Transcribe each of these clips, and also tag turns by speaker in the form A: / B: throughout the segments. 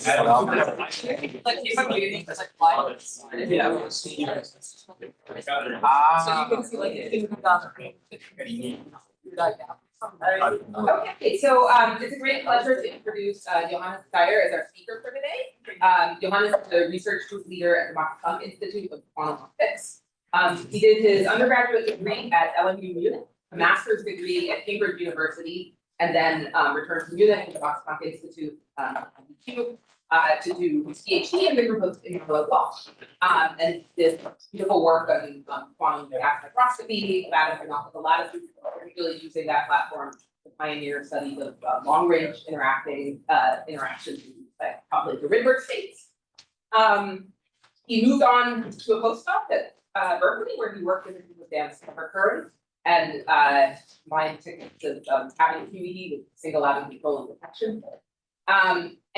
A: Like if I'm reading, it's like why? Yeah. So you can see like it Okay, so it's a great pleasure to introduce Johannes Zeiher as our speaker for today. Johannes is the research group leader at the Max-Planck-Institut of Quantenoptics. He did his undergraduate degree at LMU Munich, a master's degree at Cambridge University, and then returned to Munich to the Max-Planck-Institut to do his PhD in the group of immobile law. And this beautiful work on quantum gas spectroscopy, atom optical lattices, particularly using that platform to pioneer studies of long-range interactions like probably the Rydberg states. He moved on to a postdoc at Berkeley, where he worked with a group of dance current and combined techniques of having QED with single atom control and detection.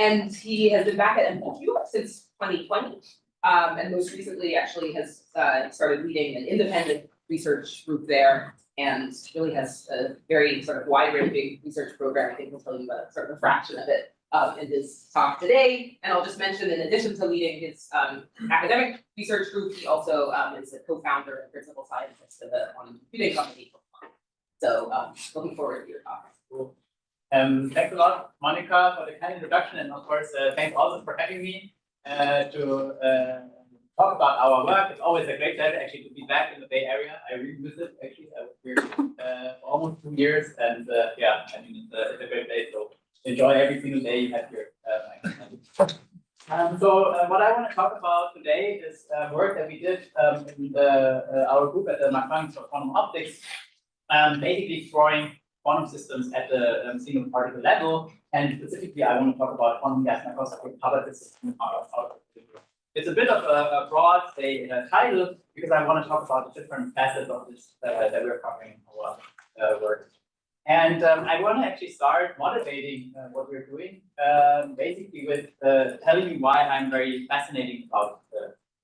A: And he has been back at MPQ since 2020, and most recently actually has started leading an independent research group there, and really has a very sort of wide-ranging research program. I think he'll tell you about sort of a fraction of it in his talk today. And I'll just mention, in addition to leading his academic research group, he also is a co-founder and principal scientist of a quantum computing company. So looking forward to your talk.
B: Cool. Thanks a lot, Monica, for the kind introduction, and of course, thanks also for having me to talk about our work. It's always a great pleasure actually to be back in the Bay Area. I really miss it actually. I was here for almost 2 years, and yeah, I mean it's a great place. So enjoy every single day you have here. What I want to talk about today is work that we did in our group at the Max-Planck for Quantum Optics, basically exploring quantum systems at the single particle level, and specifically I want to talk about quantum gas microscopy Hubbard system out of It's a bit of a broad, say, title, because I want to talk about the different facets of this that we're covering in our work. And I want to actually start motivating what we're doing, basically with telling you why I'm very fascinated about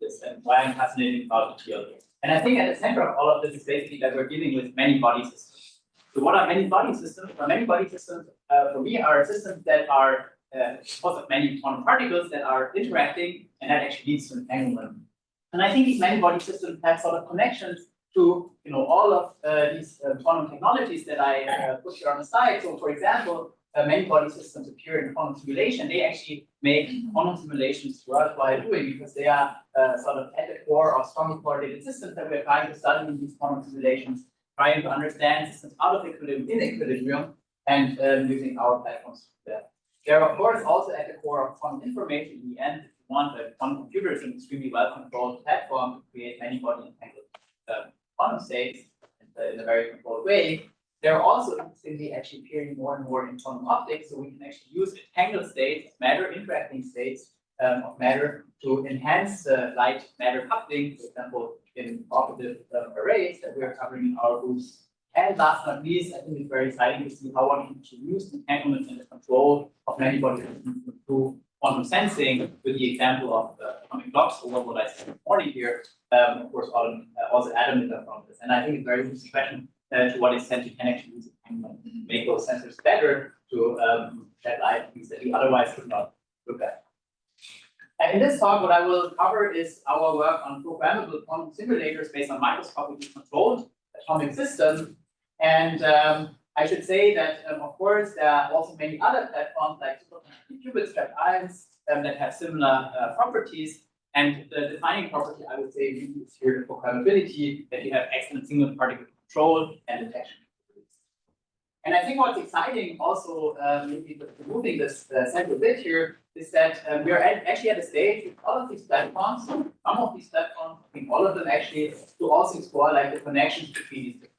B: this and why I'm fascinated about the field. And I think at the center of all of this is basically that we're dealing with many body systems. So what are many body systems? Well, many body systems for me are systems that are composed of many quantum particles that are interacting, and that actually leads to entanglement. And I think these many body systems have sort of connections to all of these quantum technologies that I put here on the side. So for example, many body systems appear in quantum simulation. They actually make quantum simulations worthwhile doing because they are sort of at the core of strongly correlated systems that we're trying to study in these quantum simulations, trying to understand systems out of equilibrium, in equilibrium, and using our platforms there. They're of course also at the core of quantum information. In the end, if you want a quantum computer is an extremely well-controlled platform to create many body entangled quantum states in a very controlled way. They're also interestingly actually appearing more and more in quantum optics, so we can actually use entangled states, matter interacting states of matter to enhance light-matter coupling, for example, in operative arrays that we are covering in our groups. And last but not least, I think it's very exciting to see how one can actually use entanglement and the control of many body systems to improve quantum sensing, with the example of atomic clocks, or what I said this morning here, of course, also atom interferences. And I think it's very interesting question to what extent you can actually use entanglement to make those sensors better to shed light on things that we otherwise could not look at. And in this talk, what I will cover is our work on programmable quantum simulators based on microscopically controlled atomic systems. And I should say that, of course, there are also many other platforms like qubit strapped ions that have similar properties. And the defining property, I would say, really is here the programmability, that you have excellent single particle control and detection. And I think what's exciting also, maybe removing this central bit here, is that we are actually at a stage with all of these platforms, some of these platforms, I think all of them actually, to also explore like the connections between these different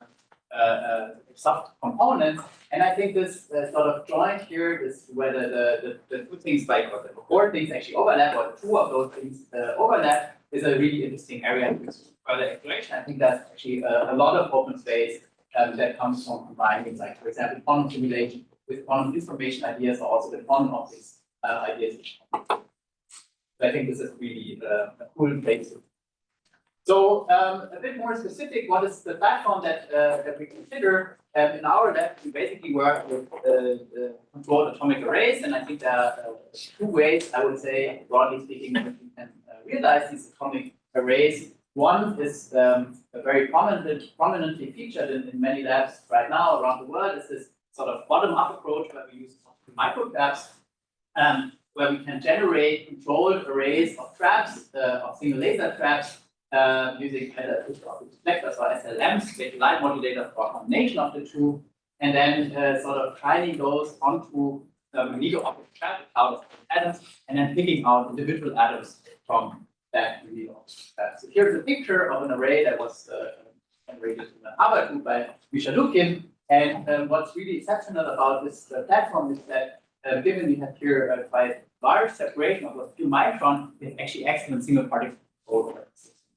B: sub-components. And I think this sort of joint here, this whether the two things like, or the core things actually overlap, or two of those things overlap, is a really interesting area to further exploration. I think that's actually a lot of open space that comes from combining, like, for example, quantum simulation with quantum information ideas, or also with quantum optics ideas. So I think this is really a cool place. So a bit more specific, what is the platform that we consider? In our lab, we basically work with controlled atomic arrays, and I think there are two ways, I would say, broadly speaking, that we can realize these atomic arrays. One is very prominently featured in many labs right now around the world, is this sort of bottom-up approach where we use microscopes, where we can generate controlled arrays of traps, of single laser traps, using either reflectors or SLMs, spatial light modulators, or a combination of the two, and then sort of shining those onto a optical trap with thousands of atoms, and then picking out individual atoms from that optical trap. So here's a picture of an array that was generated in a Hubbard group by Lukin. And what's really exceptional about this platform is that given we have here a quite large separation of a few microns, it's actually excellent single particle control.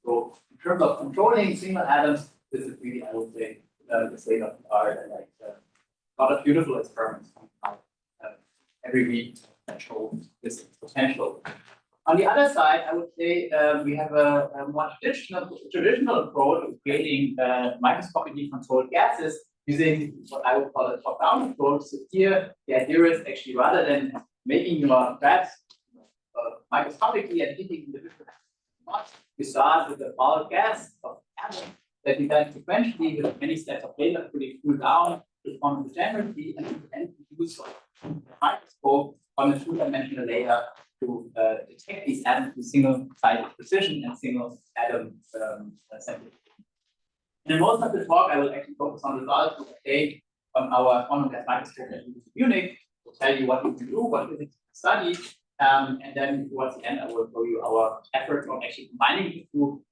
B: So in terms of controlling single atoms, this is really, I would say, the state of the art, and like a lot of beautiful experiments coming out every week that show this potential. On the other side, I would say we have a more traditional approach of creating microscopically controlled gases using what I would call a top-down approach. So here, the idea is actually rather than making your traps microscopically and hitting individual spots, you start with a bulk gas of atoms that you then sequentially, with many steps of laser, fully cool down, respond degenerately, and use a microscope on a two-dimensional layer to detect these atoms with single-sided precision and single-atom sampling. And in most of the talk, I will actually focus on results we take on our quantum gas microscope at Munich to tell you what we can do, what we can study, and then towards the end, I will show you our effort on actually combining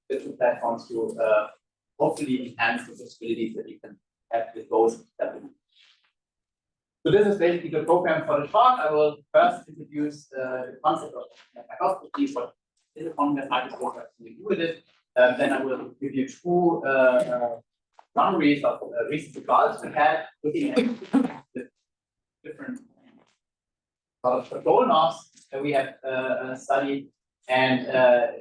B: the two platforms to hopefully enhance the possibilities that you can have with those. So this is basically the program for the talk. I will first introduce the concept of microscopy, what is a quantum gas microscope, what can we do with it. Then I will give you two summaries of recent results we had, looking at the different sort of control knobs that we have studied. And I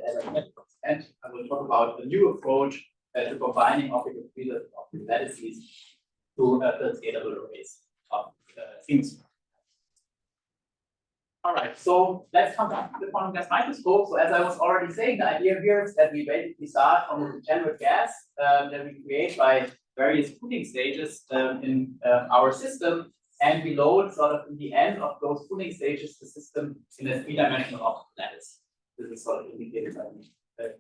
B: will talk about a new approach to combining optical fields of optical lattices to build scalable arrays of things. All right, so let's come back to the quantum gas microscope. So as I was already saying, the idea here is that we basically start from a degenerate gas that we create by various cooling stages in our system, and we load sort of in the end of those cooling stages the system in a three-dimensional optical lattice. This is sort of indicated by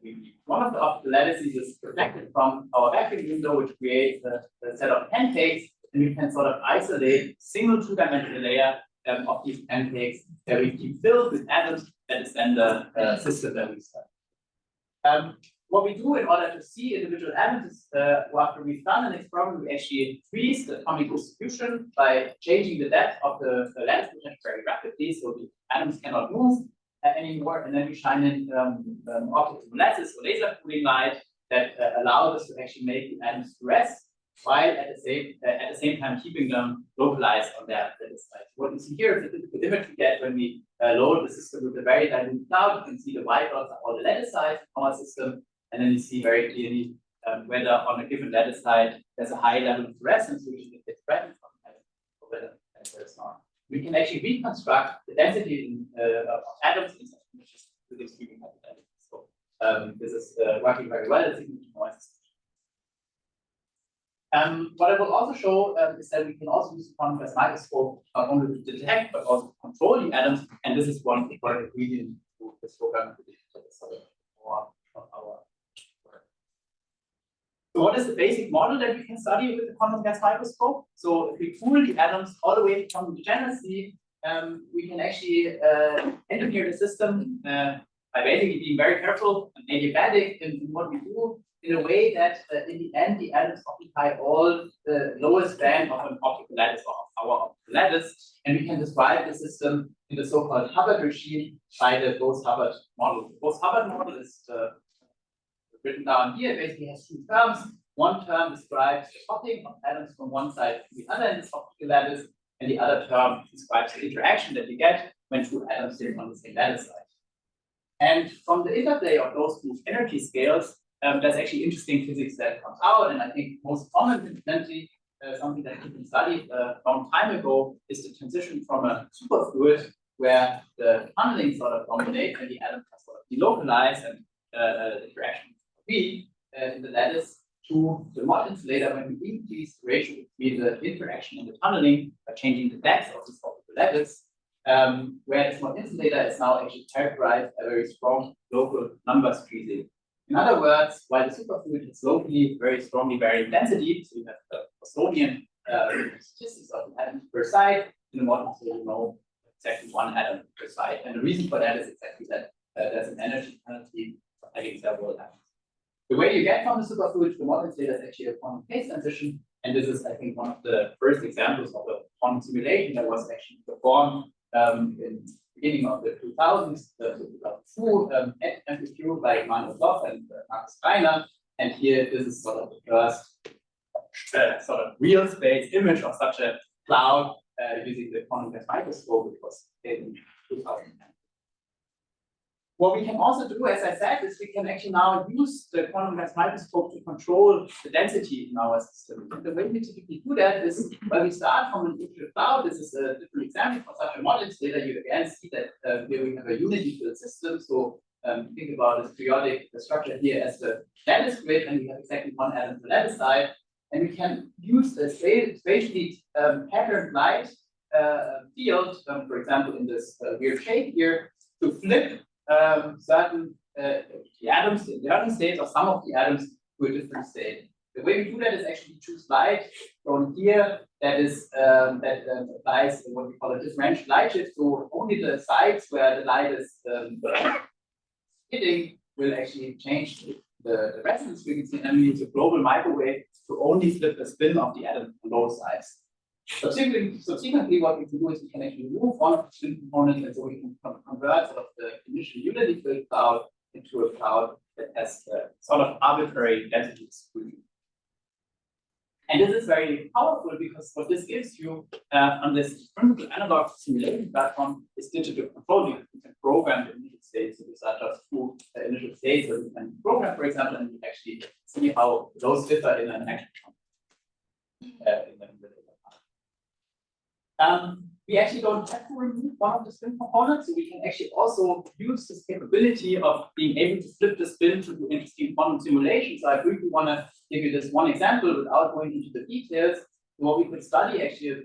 B: me. One of the optical lattices is reflected from our vacuum window, which creates a set of pancakes, and we can sort of isolate single two-dimensional layer of these pancakes that we keep filled with atoms. That is then the system that we study. What we do in order to see individual atoms is, after we've done an experiment, we actually freeze the atomic distribution by changing the depth of the lattice very rapidly, so the atoms cannot move anymore. And then we shine in optical lattice or laser cooling light that allows us to actually make the atoms rest, while at the same time keeping them localized on their lattice side. What you see here is the typical image we get when we load the system with a very dilute cloud. You can see the white dots are all the lattice sides of our system, and then you see very clearly whether on a given lattice side there's a high level of fluorescence, which is present, or whether there's not. We can actually reconstruct the density of atoms in such images with extremely high density. So this is working very well. It's noise. What I will also show is that we can also use the quantum gas microscope not only to detect but also to control the atoms, and this is one important ingredient to this program. So what is the basic model that we can study with the quantum gas microscope? So if we cool the atoms all the way from degeneracy, we can actually engineer the system by basically being very careful and adiabatic in what we do, in a way that in the end the atoms occupy all the lowest band of an optical lattice or of our optical lattice, and we can describe the system in the so-called Hubbard regime by the Bose-Hubbard model. The Bose-Hubbard model is written down here. It basically has two terms. One term describes the hopping of atoms from one side to the other in this optical lattice, and the other term describes the interaction that you get when two atoms sit on the same lattice side. And from the interplay of those two energy scales, there's actually interesting physics that comes out, and I think most prominently, something that has been studied a long time ago is the transition from a superfluid where the tunneling sort of dominates and the atoms are sort of delocalized and the interaction in the lattice to the mod insulator when we increase the ratio between the interaction and the tunneling by changing the depth of the lattice, where this mod insulator is now actually characterized by very strong local number squeezing. In other words, while the superfluid is locally very strongly varying density, so you have the Bostonian statistics of the atoms per site, in the mod insulator, you know exactly one atom per site. And the reason for that is exactly that there's an energy penalty of having several atoms. The way you get from the superfluid to the mod insulator is actually a quantum phase transition. And this is, I think, one of the first examples of a quantum simulation that was actually performed in the beginning of the 2000s, 2002, MPQ by Manuel Loff and Markus Reiner. And here, this is sort of the first sort of real space image of such a cloud using the quantum gas microscope, which was in 2010. What we can also do, as I said, is we can actually now use the quantum gas microscope to control the density in our system. And the way we typically do that is when we start from an integral cloud. This is a different example for such a mod insulator. You again see that here we have a unity field system. So think about this periodic structure here as the lattice grid, and we have exactly one atom per lattice side. And we can use a spatially patterned light field, for example, in this weird shape here, to flip certain the atoms, the learning states of some of the atoms to a different state. The way we do that is actually choose light from here that is that applies what we call a differential light shift. So only the sites where the light is hitting will actually change the resonance frequency, and we use a global microwave to only flip the spin of the atom on both sides. Subsequently, what we can do is we can actually remove one of the spin components, and so we can convert sort of the initial unity field cloud into a cloud that has sort of arbitrary density distribution. And this is very powerful because what this gives you on this principal analog simulation platform is digital control. You can program the initial states. So these are just two initial states that you can program, for example, and you actually see how those differ in an action. We actually don't have to remove one of the spin components, so we can actually also use this capability of being able to flip the spin to do interesting quantum simulations. So I briefly want to give you this one example without going into the details. What we could study actually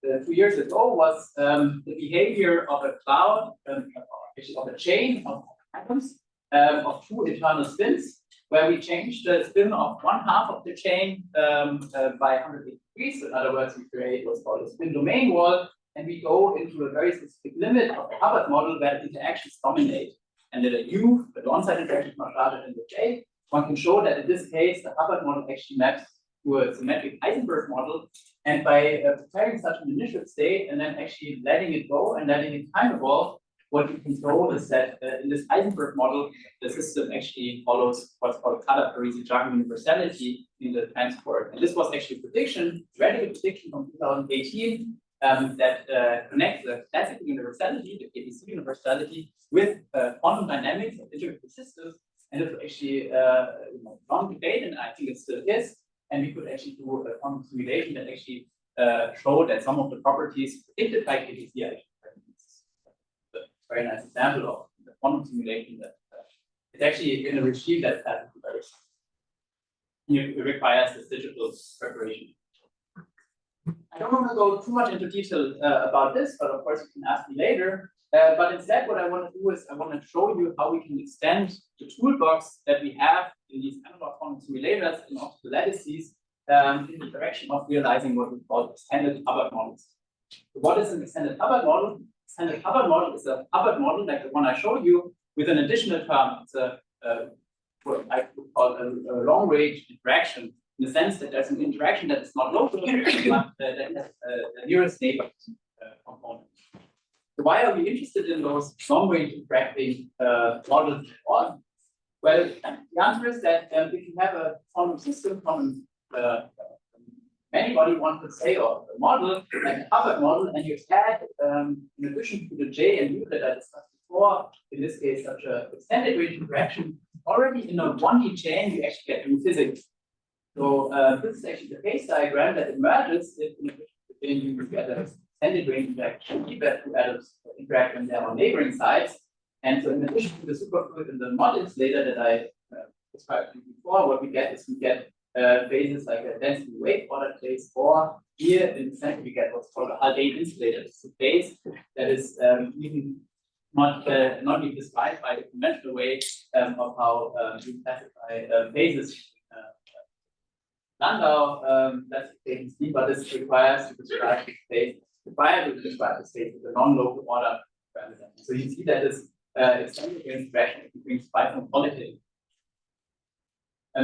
B: 2 years ago was the behavior of a cloud, actually of a chain of atoms of two internal spins, where we change the spin of one half of the chain by 180 degrees. So in other words, we create what's called a spin domain wall, and we go into a very specific limit of the Hubbard model where the interactions dominate. And that the on-site interaction is much larger than the J. One can show that in this case, the Hubbard model actually maps to a symmetric Heisenberg model. And by preparing such an initial state and then actually letting it go and letting it time evolve, what you can show is that in this Heisenberg model, the system actually follows what's called color-Parisi-Jargon universality in the transport. And this was actually a prediction, radical prediction from 2018, that connects the classical universality, the KPC universality, with quantum dynamics of integrated systems. And it was actually long debate, and I think it still is. And we could actually do a quantum simulation that actually showed that some of the properties predicted by KPC are actually a very nice example of the quantum simulation that it's actually in a regime that has it requires this digital preparation. I don't want to go too much into detail about this, but of course you can ask me later. But instead, what I want to do is I want to show you how we can extend the toolbox that we have in these analog quantum simulators and also the lattices in the direction of realizing what we call extended Hubbard models. So what is an extended Hubbard model? Extended Hubbard model is a Hubbard model like the one I showed you with an additional term. It's what I would call a long-range interaction, in the sense that there's an interaction that is not local, but that has a nearest neighbor component. So why are we interested in those long-range interacting models? Well, the answer is that if you have a quantum system from anybody, one could say, or a model, like a Hubbard model, and you add, in addition to the J and U that I discussed before, in this case, such an extended range interaction, already in a 1D chain, you actually get new physics. So this is actually the phase diagram that emerges if you get an extended range interaction, where two atoms interact when they're on neighboring sides. And so in addition to the superfluid and the mod insulator that I described to you before, what we get is phases like a density wave order phase, or here in the center we get what's called a Haldane insulator. It's a phase that is even not even described by the conventional way of how we classify phases. Landau classification scheme, but this requires to describe the space, to describe the space with a non-local order parameter. So you see that this extended range interaction brings quite some qualitative.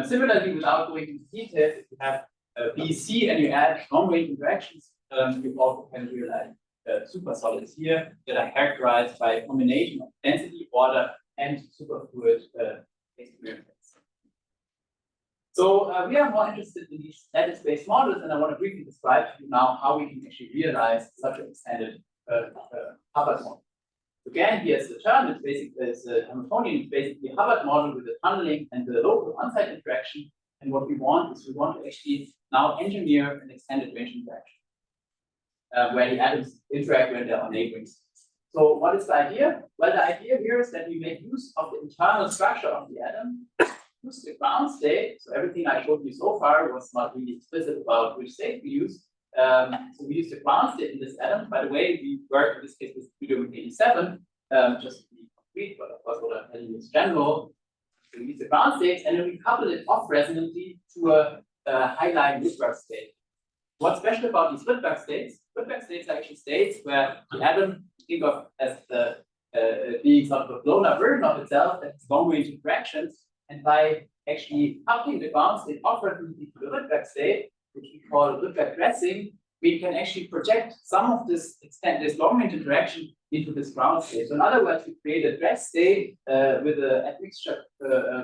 B: Similarly, without going into details, if you have BC and you add long-range interactions, you also can realize supersolids here that are characterized by a combination of density, order, and superfluid experiences. So we are more interested in these lattice-based models, and I want to briefly describe to you now how we can actually realize such an extended Hubbard model. Again, here's the term. It's basically a Hamiltonian. It's basically a Hubbard model with the tunneling and the local on-site interaction. And what we want is we want to actually now engineer an extended range interaction where the atoms interact when they're on neighboring sites. So what is the idea? Well, the idea here is that we make use of the internal structure of the atom, use the ground state. So everything I showed you so far was not really explicit about which state we use. So we use the ground state in this atom. By the way, we work in this case with Rubidium 87, just to be concrete, but of course what I'm telling you is general. So we use the ground states and then we couple it off-resonantly to a high-line Rydberg state. What's special about these Rydberg states? Rydberg states are actually states where the atom, think of as the being sort of a blown up version of itself, that has long-range interactions, and by actually coupling the ground state off-resonantly to the Rydberg state, which we call Rydberg dressing, we can actually project some of this long-range interaction into this ground state. So in other words, we create a dress state with an admixture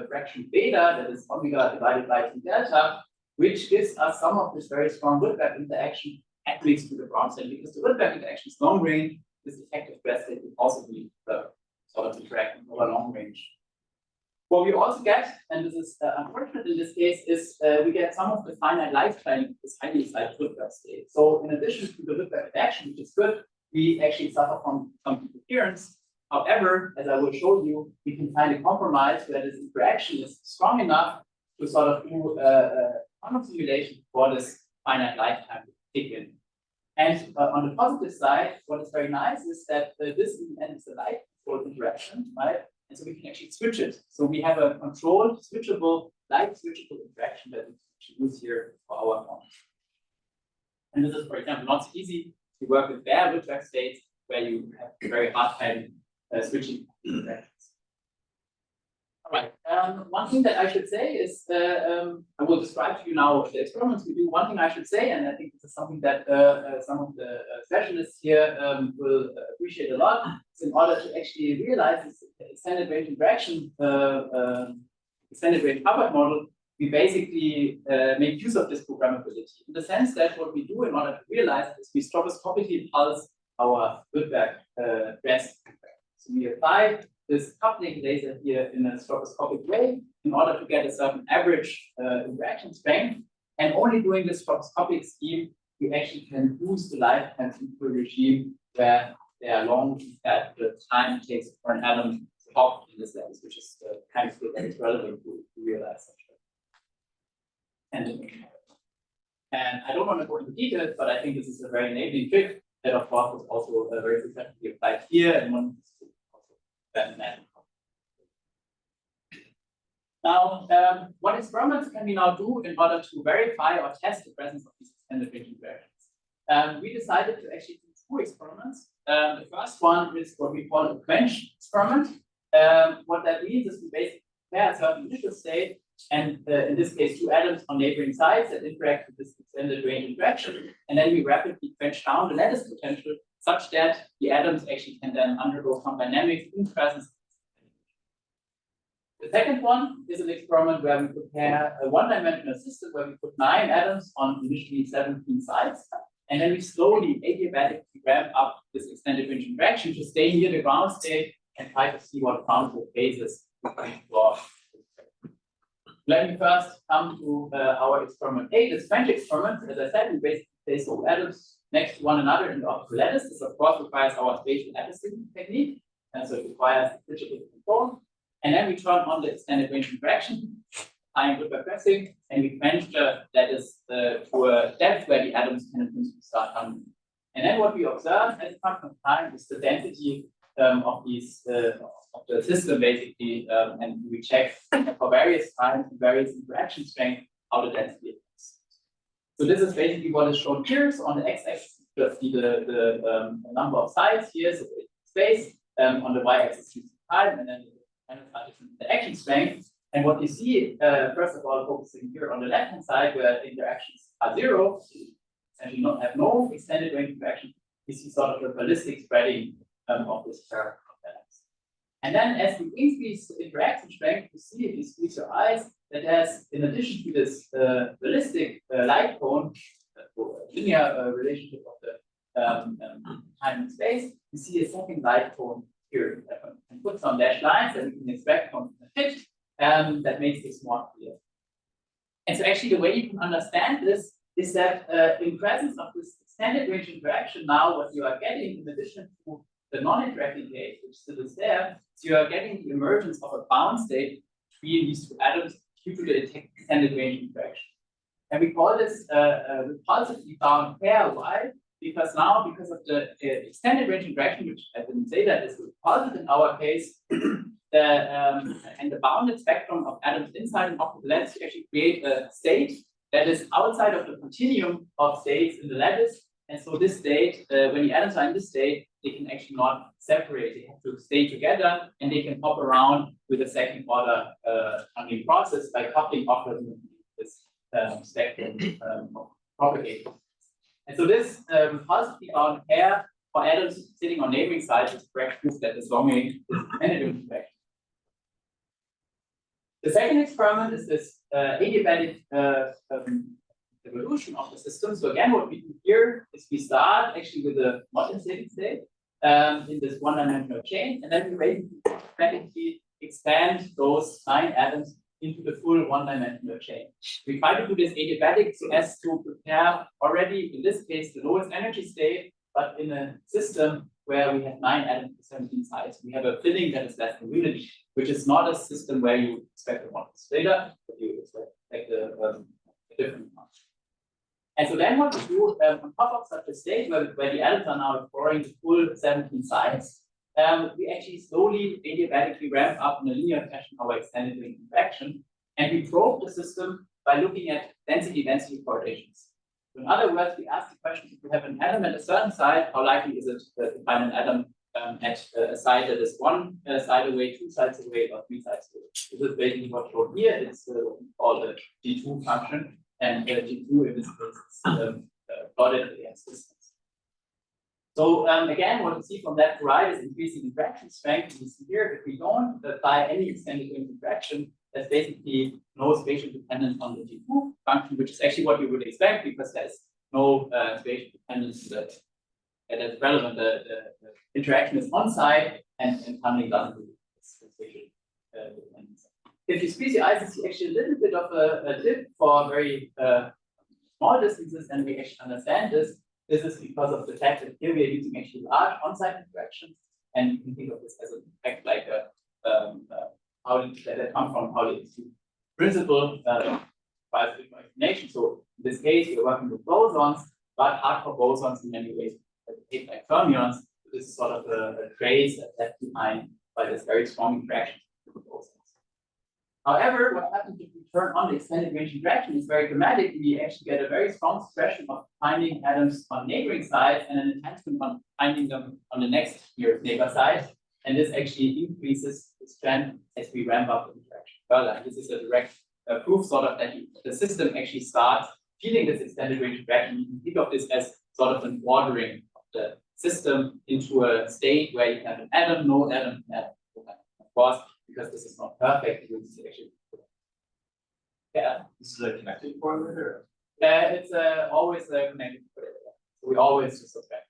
B: fraction beta, that is omega divided by T delta, which gives us some of this very strong Rydberg interaction admixed to the ground state. Because the Rydberg interaction is long range, this effective dress state will also be sort of interacting over long range. What we also get, and this is unfortunate in this case, is we get some of the finite lifetime of this highly excited Rydberg state. So in addition to the Rydberg interaction, which is good, we actually suffer from some interference. However, as I will show you, we can find a compromise where this interaction is strong enough to sort of do quantum simulation for this finite lifetime to kick in. And on the positive side, what is very nice is that this in the end is a light controlled interaction, right? And so we can actually switch it. So we have a controlled, switchable, light switchable interaction that we can use here for our quantum. And this is, for example, not so easy to work with bare Rydberg states where you have a very hard time switching interactions. All right. One thing that I should say is, I will describe to you now the experiments we do. One thing I should say, and I think this is something that some of the specialists here will appreciate a lot, is in order to actually realize this extended range interaction, extended range Hubbard model, we basically make use of this programmability in the sense that what we do in order to realize is we stroboscopically pulse our Rydberg dress. So we apply this coupling laser here in a stroboscopic way in order to get a certain average interaction strength. And only doing this stroboscopic scheme, we actually can boost the lifetimes into a regime where they are long at the time it takes for an atom to hop in this lens, which is the kind of field that is relevant to realize such a ending. And I don't want to go into details, but I think this is a very enabling trick that, of course, was also very successfully applied here and one Now, what experiments can we now do in order to verify or test the presence of these extended range interactions? We decided to actually do two experiments. The first one is what we call a quench experiment. What that means is we basically compare a certain initial state, and in this case, two atoms on neighboring sides that interact with this extended range interaction, and then we rapidly quench down the lattice potential such that the atoms actually can then undergo some dynamics in presence. The second one is an experiment where we compare a one-dimensional system where we put 9 atoms on initially 17 sides, and then we slowly adiabatically ramp up this extended range interaction to stay near the ground state and try to see what boundary phases we can explore. Let me first come to our experiment A, this French experiment. As I said, we basically place two atoms next to one another in the optical lattice. This, of course, requires our spatial latticing technique, and so it requires digital control. And then we turn on the extended range interaction, applying Rydberg pressing, and we quench the lattice to a depth where the atoms can start coming. And then what we observe as a function of time is the density of these of the system basically, and we check for various times and various interaction strength how the density is. So this is basically what is shown here. So on the x-axis, you just see the number of sites here, so space. On the y-axis, you see time, and then the different interaction strength. And what you see, first of all, focusing here on the left-hand side, where the interactions are zero, essentially not have no extended range interaction, you see sort of the ballistic spreading of this pair of atoms. And then as we increase the interaction strength, you see if you squeeze your eyes that has, in addition to this ballistic light cone, linear relationship of the time and space, you see a second light cone here. And put some dashed lines that we can expect from the fit that makes this more clear. And so actually the way you can understand this is that in presence of this extended range interaction, now what you are getting in addition to the non-interacting case, which still is there, so you are getting the emergence of a bound state between these two atoms due to the extended range interaction. And we call this a repulsively bound pair. Why? Because now, because of the extended range interaction, which I didn't say that is repulsive in our case, and the bounded spectrum of atoms inside an optical lattice actually create a state that is outside of the continuum of states in the lattice. And so this state, when the atoms are in this state, they can actually not separate. They have to stay together, and they can hop around with a second order tunneling process by coupling off this spectrum of propagating. And so this repulsively bound pair for atoms sitting on neighboring sites is correct proof that this longing is independent interaction. The second experiment is this adiabatic evolution of the system. So again, what we do here is we start actually with a modern steady state in this one-dimensional chain, and then we basically expand those 9 atoms into the full one-dimensional chain. We try to do this adiabatic so as to prepare already, in this case, the lowest energy state, but in a system where we have 9 atoms to 17 sites, we have a filling that is less than unity, which is not a system where you expect a model data, but you expect a different one. And so then what we do on top of such a state where the atoms are now exploring the full 17 sites, we actually slowly adiabatically ramp up in a linear fashion our extended range interaction, and we probe the system by looking at density-density correlations. So in other words, we ask the question: if you have an atom at a certain site, how likely is it to find an atom at a site that is 1 side away, 2 sides away, or 3 sides away? This is basically what's shown here. It's what we call the G2 function, and G2 in this case is plotted against distance. So again, what you see from left to right is increasing interaction strength. You see here, if we don't apply any extended range interaction, there's basically no spatial dependence on the G2 function, which is actually what you would expect because there's no spatial dependence that is relevant. The interaction is on site, and tunneling doesn't really spatial dependence. If you squeeze your eyes, you see actually a little bit of a dip for very small distances, and we actually understand this. This is because of the fact that here we are using actually large on-site interactions, and you can think of this as an effect like how did that come from Pauli Institute principle by explanation. So in this case, we're working with bosons, but hardcore bosons in many ways behave like fermions. So this is sort of a trace that's left behind by this very strong interaction with bosons. However, what happens if we turn on the extended range interaction is very dramatic. We actually get a very strong suppression of finding atoms on neighboring sites and an enhancement on finding them on the next nearest neighbor site. And this actually increases the strength as we ramp up the interaction further. And this is a direct proof sort of that the system actually starts feeling this extended range interaction. You can think of this as sort of an ordering of the system into a state where you have an atom, no atom, atom. Of course, because this is not perfect, this is actually yeah.
C: This is a connected correlator?
B: It's always a connected correlator. So we always just subtract.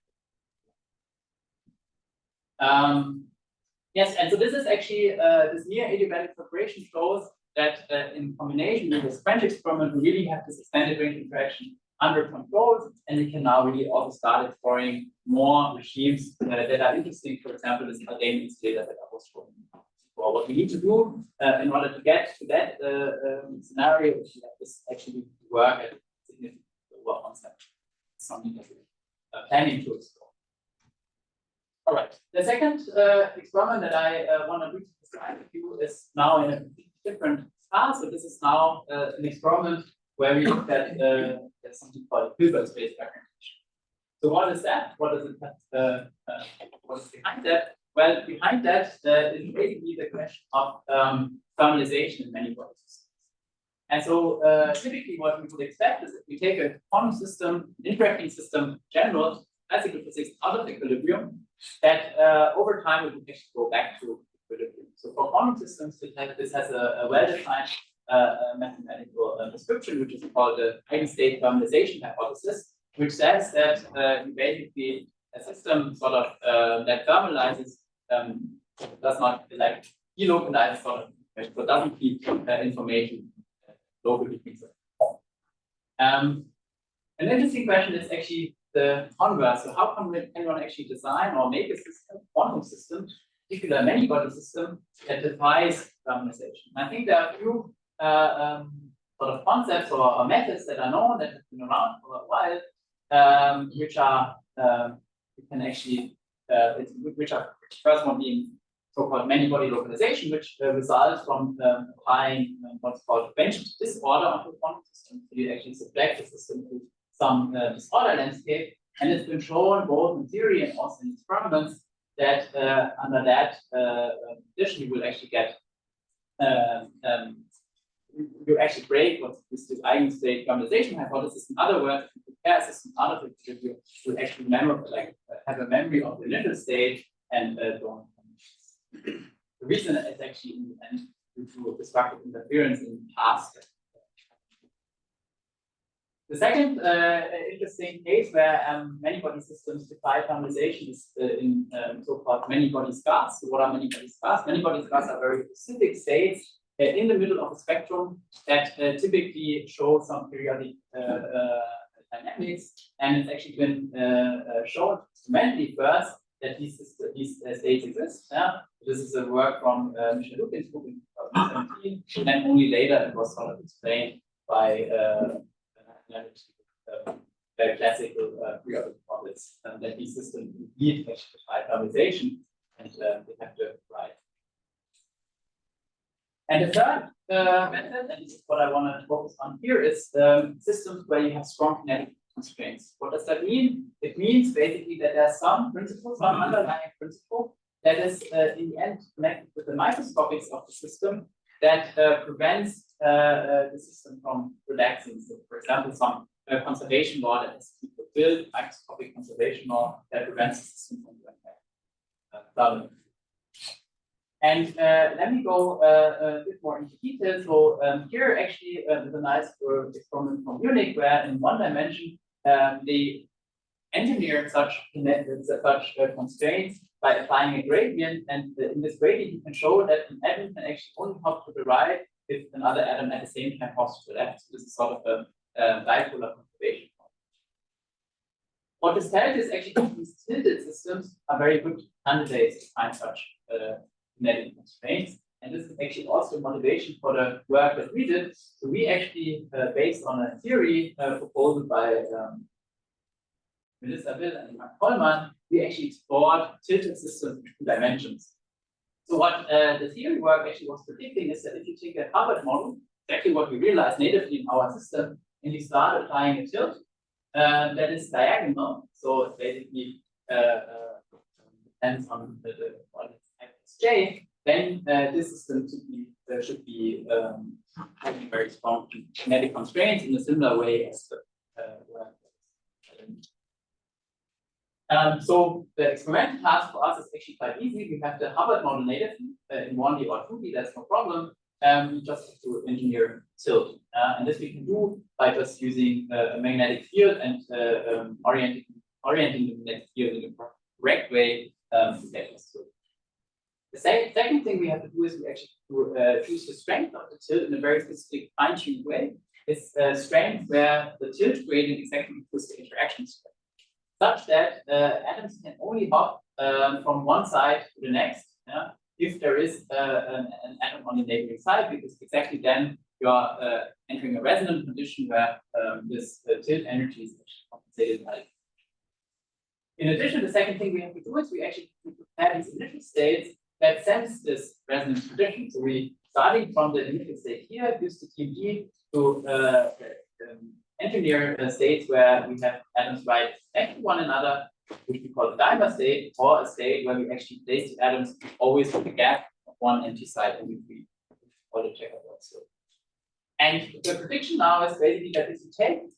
B: Yes, and so this is actually this near adiabatic separation shows that in combination with this French experiment, we really have this extended range interaction under control, and we can now really also start exploring more regimes that are interesting. For example, this Haldane insulator that I was showing. Well, what we need to do in order to get to that scenario is actually work at significantly lower concept. Something that we're planning to explore. All right. The second experiment that I want to describe with you is now in a different class. So this is now an experiment where we look at something called Hilbert space fragmentation. So what is that? What is behind that? Well, behind that is basically the question of thermalization in many body systems. And so typically what we would expect is if we take a quantum system, interacting system, general, classical physics out of equilibrium, that over time we would actually go back to equilibrium. So for quantum systems, this has a well-defined mathematical description, which is called the eigenstate thermalization hypothesis, which says that you basically a system sort of that thermalizes does not like delocalize sort of, so doesn't keep information locally between them. An interesting question is actually the converse. So how can one actually design or make a system, quantum system, particular many-body system that defies thermalization? I think there are a few sort of concepts or methods that are known that have been around for a while, which are you can actually which are first one being so-called many-body localization, which results from applying what's called bench disorder onto a quantum system. So you actually subject the system to some disorder landscape, and it's been shown both in theory and also in experiments that under that condition you will actually get you actually break what is the eigenstate thermalization hypothesis. In other words, if you prepare a system out of it, you will actually have a memory of the initial state and don't. The reason is actually in the end due to destructive interference in past. The second interesting case where many-body systems defy thermalization is in so-called many-body scars. So what are many-body scars? Many-body scars are very specific states in the middle of a spectrum that typically show some periodic dynamics, and it's actually been shown experimentally first that these states exist. Yeah? This is a work from Michel Lukin's book in 2017, and then only later it was sort of explained by very classical periodic models that these systems indeed actually defy thermalization, and they have to write. And the third method, and this is what I want to focus on here, is systems where you have strong kinetic constraints. What does that mean? It means basically that there's some principle, some underlying principle that is in the end connected with the microscopics of the system that prevents the system from relaxing. So, for example, some conservation law that has to be fulfilled, microscopic conservation law that prevents the system from going back. And let me go a bit more into detail. So here actually is a nice experiment from Munich where in one dimension they engineered such constraints by applying a gradient, and in this gradient you can show that an atom can actually only hop to the right if another atom at the same time hops to the left. So this is sort of a dipolar conservation. What this tells is actually that these tilted systems are very good candidates to find such kinetic constraints, and this is actually also a motivation for the work that we did. So we actually, based on a theory proposed by Melissa Will and Mark Coleman, we actually explored tilted systems in 2 dimensions. So what the theory work actually was predicting is that if you take a Hubbard model, exactly what we realized natively in our system, and you start applying a tilt that is diagonal, so it basically depends on the J, then this system should be having very strong kinetic constraints in a similar way as the so the experimental task for us is actually quite easy. We have the Hubbard model natively in 1D or 2D, that's no problem. We just have to engineer tilt. And this we can do by just using a magnetic field and orienting the magnetic field in the correct way to get this tilt. The second thing we have to do is we actually choose the strength of the tilt in a very specific fine-tuned way. It's a strength where the tilt gradient exactly equals the interaction strength, such that atoms can only hop from one side to the next, if there is an atom on the neighboring side, because exactly then you are entering a resonant condition where this tilt energy is actually compensated by. In addition, the second thing we have to do is we actually prepare these initial states that sense this resonance condition. So we, starting from the initial state here, use the TMD to engineer states where we have atoms right next to one another, which we call the dimer state, or a state where we actually place the atoms always with a gap of one empty side in between, or the checkerboard state. And the prediction now is basically that if you take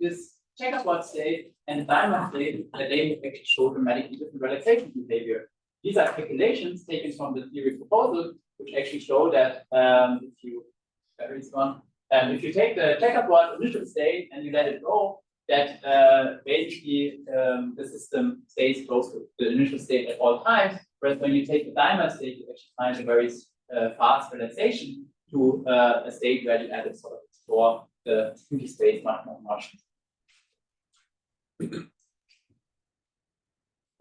B: this checkerboard state and the dimer state, that they will actually show dramatically different relaxation behavior. These are speculations taken from the theory proposal, which actually show that if you take the checkerboard initial state and you let it go, that basically the system stays close to the initial state at all times. Whereas when you take the dimer state, you actually find a very fast relaxation to a state where the atoms sort of explore the empty space much.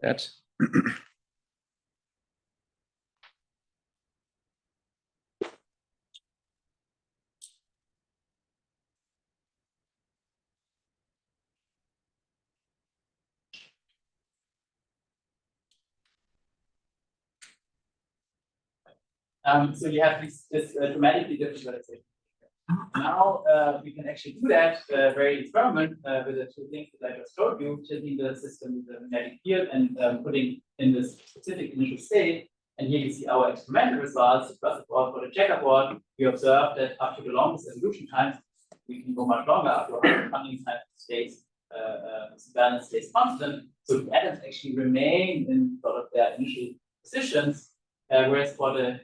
D: That.
B: So you have this dramatically different relaxation. Now we can actually do that very experiment with the two things that I just showed you, tilting the system with the magnetic field and putting in this specific initial state. And here you see our experimental results. First of all, for the checkerboard, we observed that after the longest evolution times, we can go much longer after funding time stays, balance stays constant. So the atoms actually remain in sort of their initial positions, whereas for the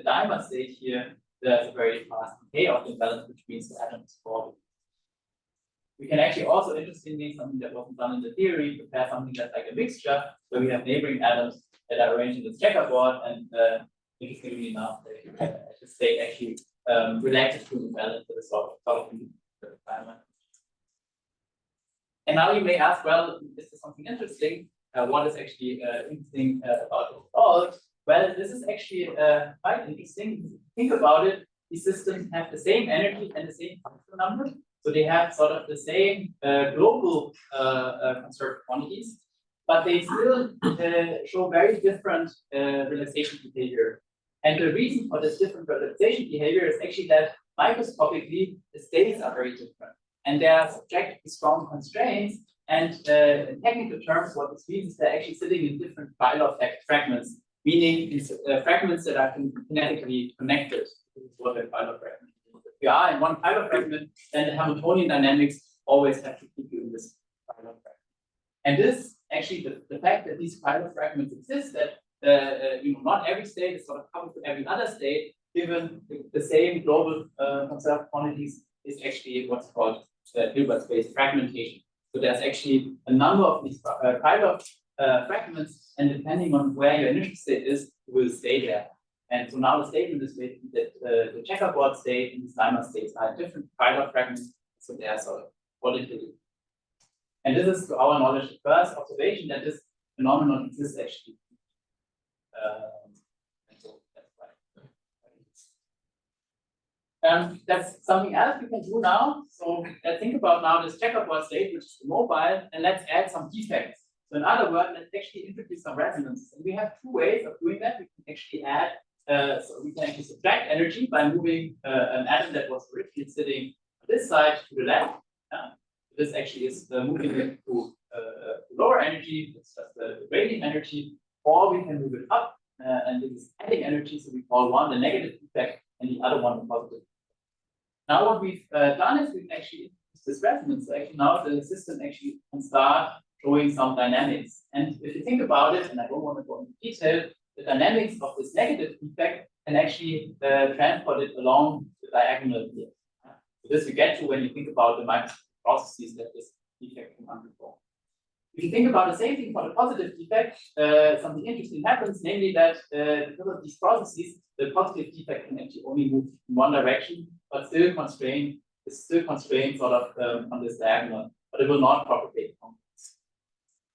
B: dimer state here, there's a very fast decay of the imbalance between the atoms formed. We can actually also, interestingly, something that wasn't done in the theory, prepare something that's like a mixture, where we have neighboring atoms that are arranged in this checkerboard, and interestingly enough, the state actually relaxes to the balance with a sort of dimer. And now you may ask, well, is there something interesting? What is actually interesting about this result? Well, this is actually quite interesting. Think about it. These systems have the same energy and the same particle number. So they have sort of the same global conserved quantities, but they still show very different relaxation behavior. And the reason for this different relaxation behavior is actually that microscopically, the states are very different. And they are subject to strong constraints. And in technical terms, what this means is they're actually sitting in different bilob fragments, meaning it's fragments that are kinetically connected. This is what a bilob fragment is. If you are in one bilob fragment, then the Hamiltonian dynamics always have to keep you in this bilob fragment. And this actually, the fact that these bilob fragments exist, that not every state is sort of coupled to every other state, given the same global conserved quantities, is actually what's called Hilbert space fragmentation. So there's actually a number of these bilob fragments, and depending on where your initial state is, you will stay there. And so now the statement is basically that the checkerboard state and the dimer states are different bilob fragments, so they are sort of qualitative. And this is, to our knowledge, the first observation that this phenomenon exists actually. And so that's right. That's something else we can do now. So let's think about now this checkerboard state, which is immobile, and let's add some defects. So in other words, let's actually introduce some resonances. And we have two ways of doing that. We can actually add, so we can actually subtract energy by moving an atom that was originally sitting on this side to the left. This actually is moving it to lower energy, it's just the radiant energy, or we can move it up, and this is adding energy, so we call one the negative effect and the other one the positive. Now what we've done is we've actually introduced this resonance. So actually now the system actually can start showing some dynamics. And if you think about it, and I don't want to go into detail, the dynamics of this negative effect can actually transport it along the diagonal here. So this you get to when you think about the microscopic processes that this effect can undergo. If you think about the same thing for the positive defect, something interesting happens, namely that because of these processes, the positive defect can actually only move in one direction, but still constrained, sort of on this diagonal, but it will not propagate.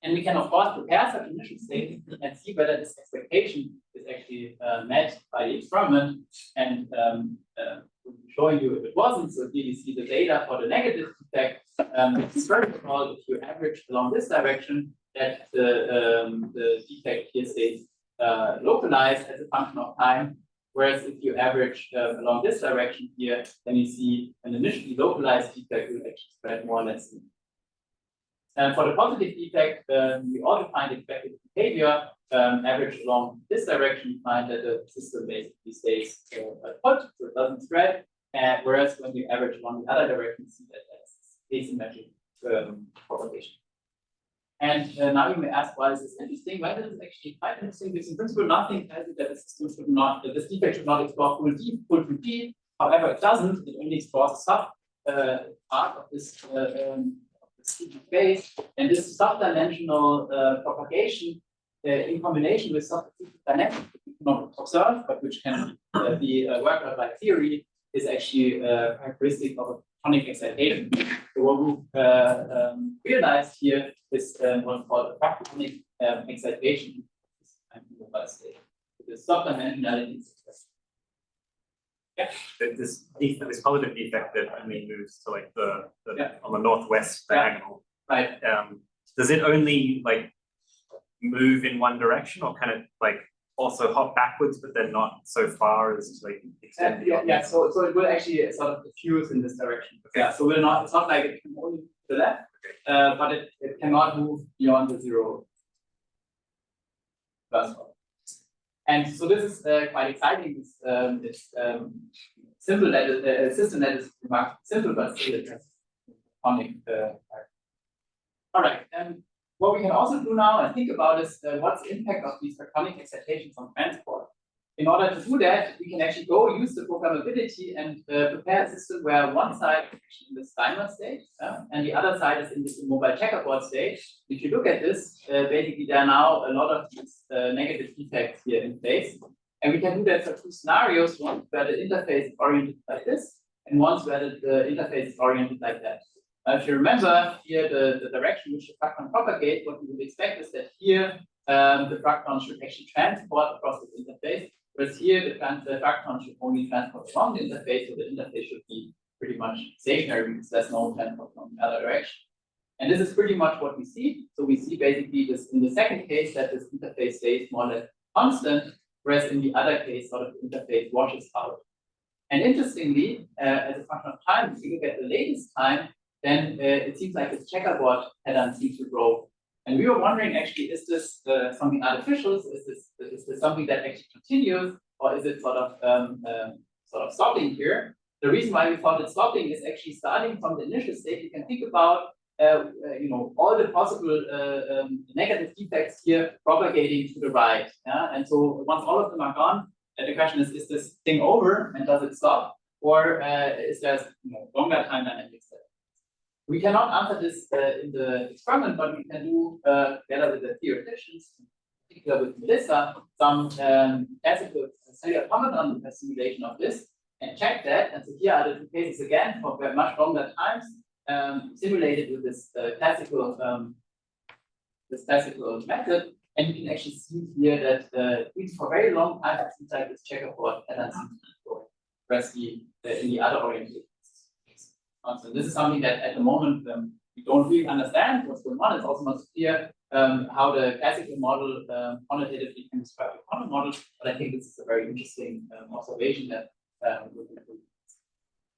B: And we can, of course, prepare such initial states and see whether this expectation is actually met by the experiment. And showing you if it wasn't, so here you see the data for the negative effect. First of all, if you average along this direction, that the defect here stays localized as a function of time. Whereas if you average along this direction here, then you see an initially localized defect will actually spread more or less. And for the positive defect, we also find expected behavior. Average along this direction, you find that the system basically stays put, so it doesn't spread. Whereas when you average along the other direction, you see that that's asymmetric propagation. And now you may ask, why is this interesting? Well, this is actually quite interesting because in principle, nothing tells you that the system should not, that this defect should not explore full to P. However, it doesn't. It only explores a sub part of this space, and this subdimensional propagation in combination with substitute dynamics that we cannot observe, but which can be worked out by theory, is actually characteristic of a tonic excitation. So what we realized here is what's called a fractonic excitation. The subdimensionality is expressed. Yeah.
C: This positive defect that only moves to like the on the northwest diagonal.
B: Right.
C: Does it only like move in one direction, or kind of like also hop backwards, but then not so far as to like extend?
B: So it will actually sort of diffuse in this direction. Okay. Yeah. So we're not. It's not like it can only move to the left, but it cannot move beyond the 0. And so this is quite exciting. It's simple that a system that is remarkably simple, but still addresses tonic. All right. And what we can also do now and think about is what's the impact of these fractonic excitations on transport. In order to do that, we can actually go use the programmability and prepare a system where one side is actually in this diamond state and the other side is in this immobile checkerboard state. If you look at this, basically there are now a lot of these negative defects here in place. And we can do that for 2 scenarios, one where the interface is oriented like this, and one where the interface is oriented like that. If you remember here, the direction which the fracton propagate, what we would expect is that here the fracton should actually transport across this interface, whereas here the fracton should only transport along the interface, so the interface should be pretty much stationary because there's no transport from the other direction. And this is pretty much what we see. So we see basically this in the second case that this interface stays more or less constant, whereas in the other case, sort of the interface washes out. And interestingly, as a function of time, if you look at the latest time, then it seems like this checkerboard pattern seems to grow. And we were wondering, actually, is this something artificial? Is this something that actually continues, or is it sort of stopping here? The reason why we thought it's stopping is actually starting from the initial state. You can think about all the possible negative defects here propagating to the right. Yeah? And so once all of them are gone, the question is this thing over and does it stop? Or is there longer time dynamics there? We cannot answer this in the experiment, but we can do together with the theoreticians, in particular with Melissa, some classical cellular automaton simulation of this and check that. And so here are the 2 cases again for much longer times, simulated with this classical method. And you can actually see here that even for a very long time, it seems like this checkerboard pattern seems to be going, whereas in the other orientation. So this is something that at the moment we don't really understand what's going on. It's also not clear how the classical model quantitatively can describe the quantum model, but I think this is a very interesting observation that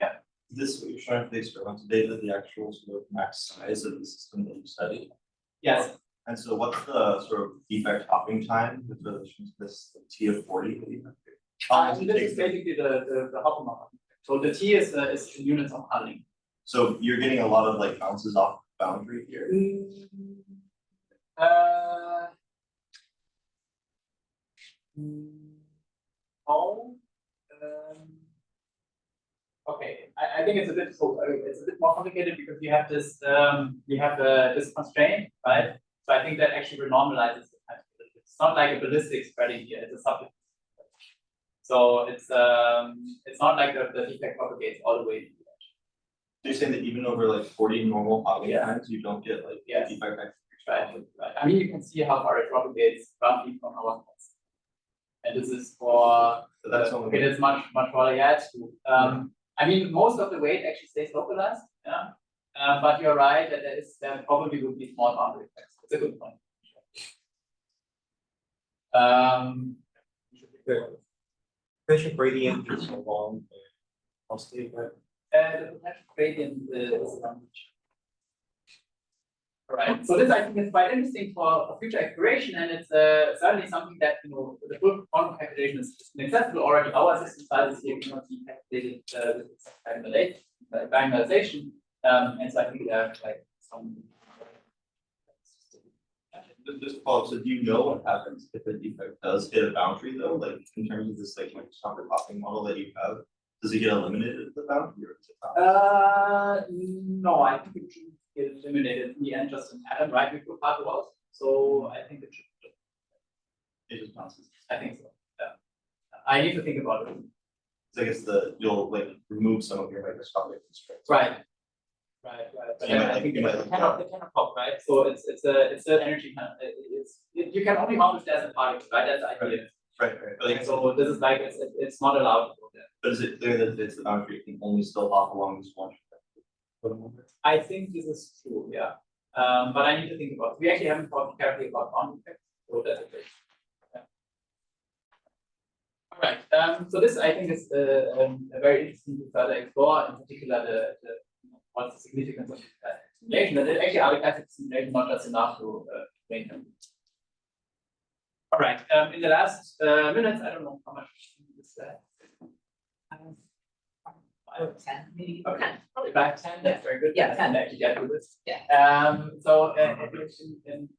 B: yeah.
C: Is this what you're showing for the experimental data, the actual sort of max size of the system that you studied?
B: Yes.
C: And so what's the sort of defect hopping time with relation to this T of 40 that you have here?
B: This is basically the hopping model. So the T is in units of tunneling.
C: So you're getting a lot of like bounces off the boundary here.
B: Okay, I think it's a bit more complicated because you have this this constraint, right? So I think that actually renormalizes the time. It's not like a ballistic spreading here, it's a subject. So it's not like the defect propagates all the way.
D: So you're saying that even over like 40 normal pocket times, you don't get like
B: Yes.
D: defect back?
B: Right. I mean, you can see how far it propagates roughly from our test. And this is for,
D: So that's only-
B: okay, that's much farther yet. I mean, most of the weight actually stays localized, yeah. But you're right that there probably would be small boundary effects. It's a good point.
D: Potential gradient is so long. Mostly, but
B: The potential gradient is right. So this I think is quite interesting for future exploration, and it's certainly something that the full quantum calculation is inaccessible already. Our system sizes here cannot be calculated with diagonalization, and so I think we have like some.
D: Just follow. So do you know what happens if a defect does hit a boundary though? Like in terms of this like microscopic popping model that you have, does it get eliminated at the boundary or is it not?
B: No, I think it should get eliminated in the end, just an atom, right? We put part walls, so I think it should.
D: It just bounces.
B: I think so. Yeah. I need to think about it.
D: So I guess you'll like remove some of your microscopic constraints.
B: Right. But
D: So you might
B: I
D: like-
B: think
D: you might
B: it
D: like
B: cannot pop, right? So it's an energy kind of, you can only accomplish that as a particle, right? That's the idea.
D: Right. But like,
B: So this is like it's not allowed to go there.
D: but is it clear that if it's the boundary, it can only still hop along this one?
B: I think this is true, yeah. But I need to think about it. We actually haven't talked carefully about boundary effects, so that's okay. Yeah. All right. So this I think is a very interesting to further explore, in particular the what's the significance of simulation. That actually our classic simulation not just enough to explain them. All right. In the last minutes, I don't know how much is that.
A: 10, maybe.
B: Okay, probably back 10. That's very good.
A: Yeah,
B: 10 actually get through this.
A: Yeah.
B: So in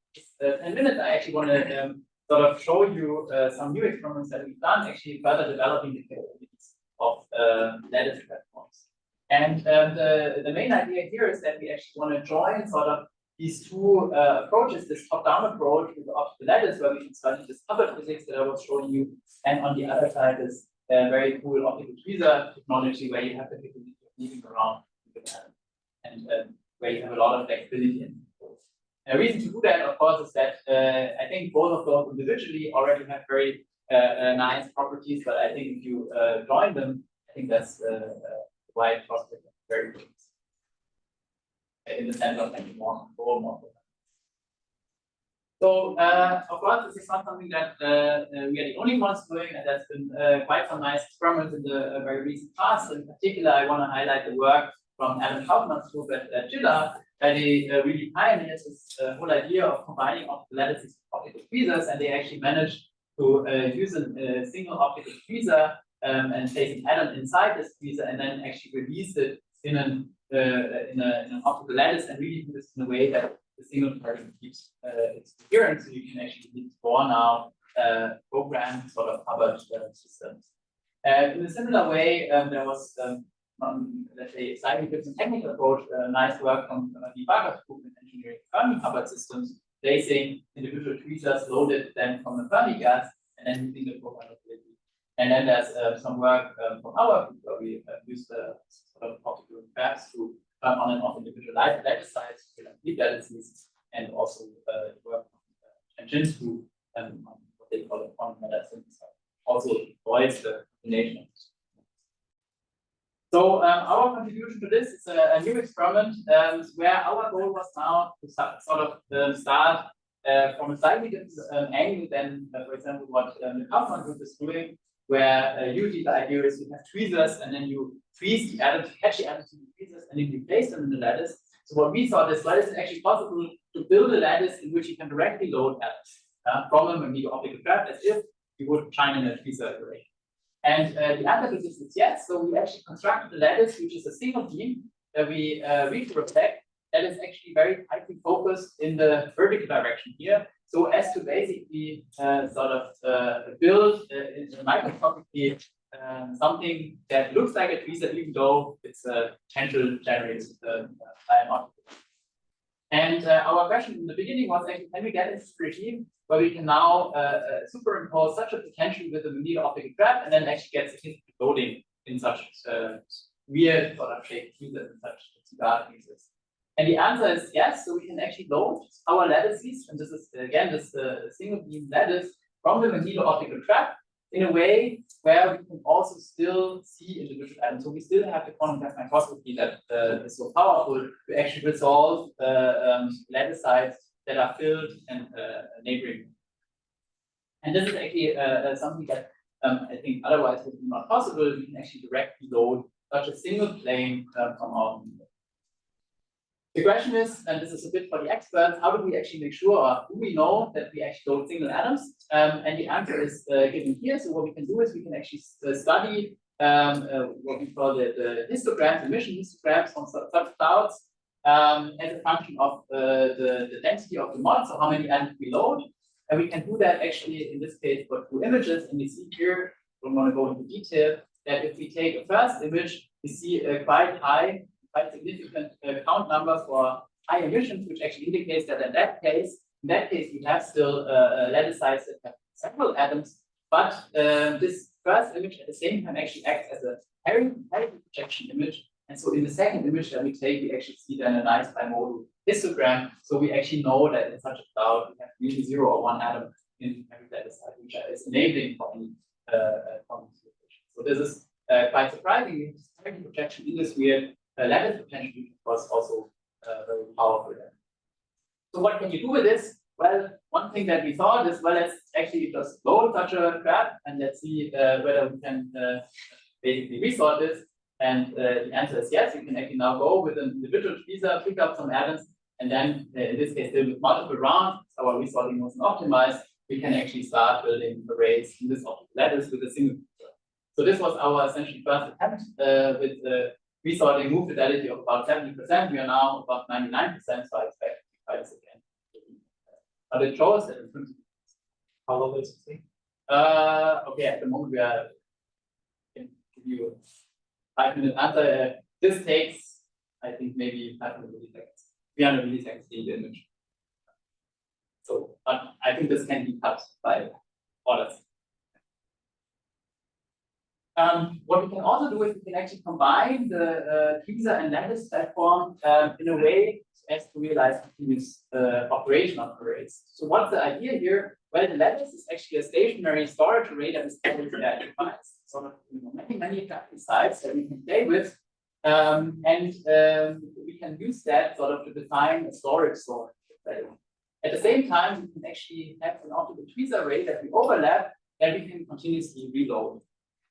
B: 10 minutes, I actually want to sort of show you some new experiments that we've done, actually further developing the capabilities of lattice platforms. And the main idea here is that we actually want to join sort of these two approaches, this top-down approach with the optical lattice, where we can study this Hubbard physics that I was showing you, and on the other side is very cool optical tweezer technology, where you have the capability of moving around and where you have a lot of flexibility in both. A reason to do that, of course, is that I think both of those individually already have very nice properties, but I think if you join them, I think that's wide prospect of very good. In the sense of making more. So, of course, this is not something that we are the only ones doing, and there's been quite some nice experiments in the very recent past. In particular, I want to highlight the work from Alan Kaufman's group at Gila, where they really pioneered this whole idea of combining optical lattices with optical tweezers, and they actually managed to use a single optical tweezer and place an atom inside this tweezer, and then actually release it in an optical lattice, and really do this in a way that the single particle keeps its coherence, so you can actually explore now programmed sort of Hubbard systems. In a similar way, there was, let's say, slightly different technical approach, nice work from the Barker's group in engineering Fermi Hubbard systems, placing individual tweezers loaded then from the Fermi gas, and then using the programmability. And then there's some work from our group where we used the sort of optical traps to turn on and off individual lattice sites, deep lattices, and also work on tangents to what they call a quantum lattice, also avoids the combination. So our contribution to this is a new experiment where our goal was now to sort of start from a slightly different angle than, for example, what the Kaufman group is doing, where usually the idea is you have tweezers and then you tweeze the atoms, catch the atoms in the tweezers, and then you place them in the lattice. So what we thought is, well, it's actually possible to build a lattice in which you can directly load atoms from a magnetic optical trap, as if you would shine in a tweezer array. And the answer to this is yes. So we actually constructed a lattice, which is a single beam that we reflect, that is actually very tightly focused in the vertical direction here, so as to basically sort of build microscopically something that looks like a tweezer, even though it's a potential generated by an optical. And our question in the beginning was actually, can we get into a regime where we can now superimpose such a potential with a vanilla optical trap and then actually get significant loading in such weird sort of shaped fuses and such cigar pieces? And the answer is yes. So we can actually load our lattices, and this is again this single beam lattice from the vanilla optical trap in a way where we can also still see individual atoms. So we still have the quantum depth microscopy that is so powerful to actually resolve lattices that are filled and neighboring. And this is actually something that I think otherwise would be not possible. We can actually directly load such a single plane from our media. The question is, and this is a bit for the experts, how do we actually make sure, or do we know that we actually load single atoms? And the answer is given here. So what we can do is we can actually study what we call the histograms, emission histograms on such clouds as a function of the density of the mod, so how many atoms we load. And we can do that actually in this case for 2 images. And we see here, don't want to go into detail, that if we take a first image, we see a quite significant count number for high emissions, which actually indicates that in that case we have still lattices that have several atoms, but this first image at the same time actually acts as a parity projection image. And so in the second image that we take, we actually see then a nice bimodal histogram. So we actually know that in such a cloud, we have really 0 or 1 atom in every lattice, which is enabling for any quantum simulation. So this is quite surprising. This parity projection in this weird lattice potential was also very powerful. So what can you do with this? Well, one thing that we thought is, well, let's actually just load such a trap and let's see whether we can basically resort this. And the answer is yes. We can actually now go with an individual tweezer, pick up some atoms, and then in this case, still with multiple rounds, our resorting wasn't optimized. We can actually start building arrays in this optical lattice with a single tweezer. So this was our essentially first attempt with resorting move fidelity of about 70%. We are now about 99%, so I expect to try this again. But it shows that in principle.
C: How long does it take?
B: Okay, at the moment we are can give you a 5-minute answer. This takes, I think, maybe 500 milliseconds, 300 milliseconds in the image. So, but I think this can be cut by orders. What we can also do is we can actually combine the tweezer and lattice platform in a way as to realize continuous operation of arrays. So what's the idea here? Well, the lattice is actually a stationary storage array that is always there. It provides sort of many sites that we can play with, and we can use that sort of to define a storage zone. At the same time, we can actually have an optical tweezer array that we overlap that we can continuously reload.